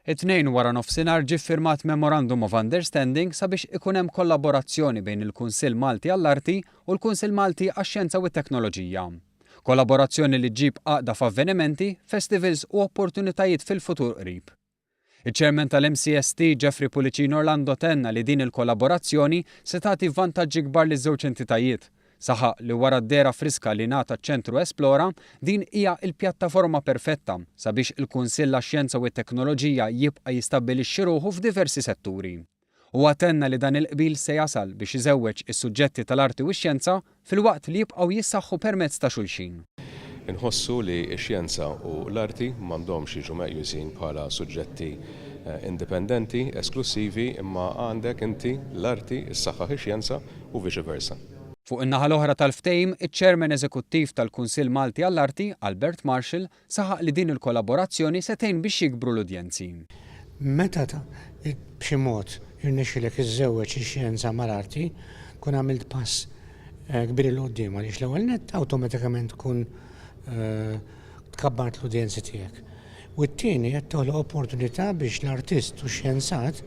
It-tnejn wara nofsinhar ġie ffirmat Memorandum of Understanding sabiex ikun hemm kollaborazzjoni bejn il-Kunsill Malti għall-Arti u l-Kunsill Malti għax-Xjenza u t-Teknoloġija. Kollaborazzjoni li ġġib għaqda f'avvenimenti, festivals u opportunitajiet fil-futur qrib. Iċ-Chairman tal-MCST Jeffrey Pulicino Orlando tenna li din il-kollaborazzjoni se tagħti vantaġġi kbar liż-żewġ entitajiet. Saħaq li wara d-dera friska li ngħata ċ-Ċentru Esplora, din hija l-pjattaforma perfetta sabiex il-Kunsill għax-Xjenza u t-Teknoloġija jibqa' jistabbilixxi ruħu f'diversi setturi. U għatenna li dan il-qbil se jasal biex iżewweġ is-suġġetti tal-arti u x-xjenza filwaqt li jibqgħu jissaħħu permezz ta' xulxin. Inħossu li x-xjenza u l-arti m'għandhomx jiġu meqjusin bħala suġġetti indipendenti, esklusivi, imma għandek inti l-arti, is-saħħa ix-xjenza u viċi versa. Fuq in-naħa l-oħra tal-ftehim, iċ-Chairman Eżekuttiv tal-Kunsill Malti għall-Arti, Albert Marshall, saħaq li din il-kollaborazzjoni se tgħin biex jikbru l-udjenzi. Meta b'xi mod irnexxilek iżżewweġ ix-xjenza mal-arti, kun għamilt pass kbir il qudiem għaliex l-ewwel nett awtomatikament tkun tkabbart l-udjenzi tiegħek. U t-tieni qed toħloq opportunità biex l-artist u x-xjenzat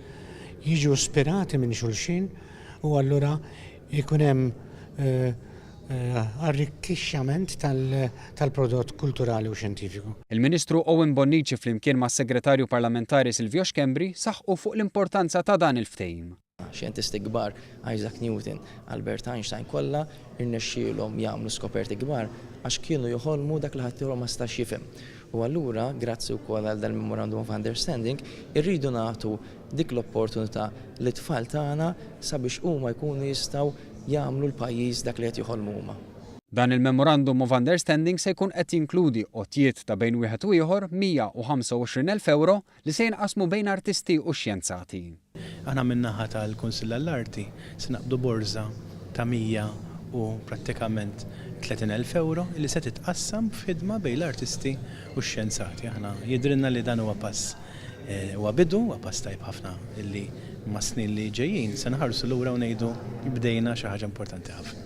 jiġu ispirati minn xulxin u allura jkun hemm arricchixxament tal-prodott kulturali u xjentifiku. Il-Ministru Owen Bonnici flimkien mas-Segretarju Parlamentari Silvio Xkembri saħħu fuq l-importanza ta' dan il-ftehim. Xjentisti kbar, Isaac Newton, Albert Einstein kollha irnexxielhom jagħmlu skoperti kbar għax kienu joħolmu dak li ħaddieħor ma stax jifhem. U allura, grazzi wkoll għal dal-Memorandum of Understanding, irridu nagħtu dik l-opportunità li tfal tagħna sabiex huma jkunu jistgħu jagħmlu l-pajjiż dak li qed joħolmu huma. Dan il-Memorandum of Understanding se jkun qed jinkludi qotjiet ta' bejn wieħed u ieħor 125,000 euro li se jinqasmu bejn artisti u xjenzati. Aħna min-naħa tal-Kunsill għall-Arti se naqbdu borża ta' 100 u prattikament 30,000 euro li se titqassam f'ħidma bejn l-artisti u x-xjenzati. Aħna jidrilna li dan huwa pass huwa bidu, huwa pass tajb ħafna illi ma' snin li ġejjin se nħarsu lura u ngħidu bdejna xi ħaġa importanti ħafna.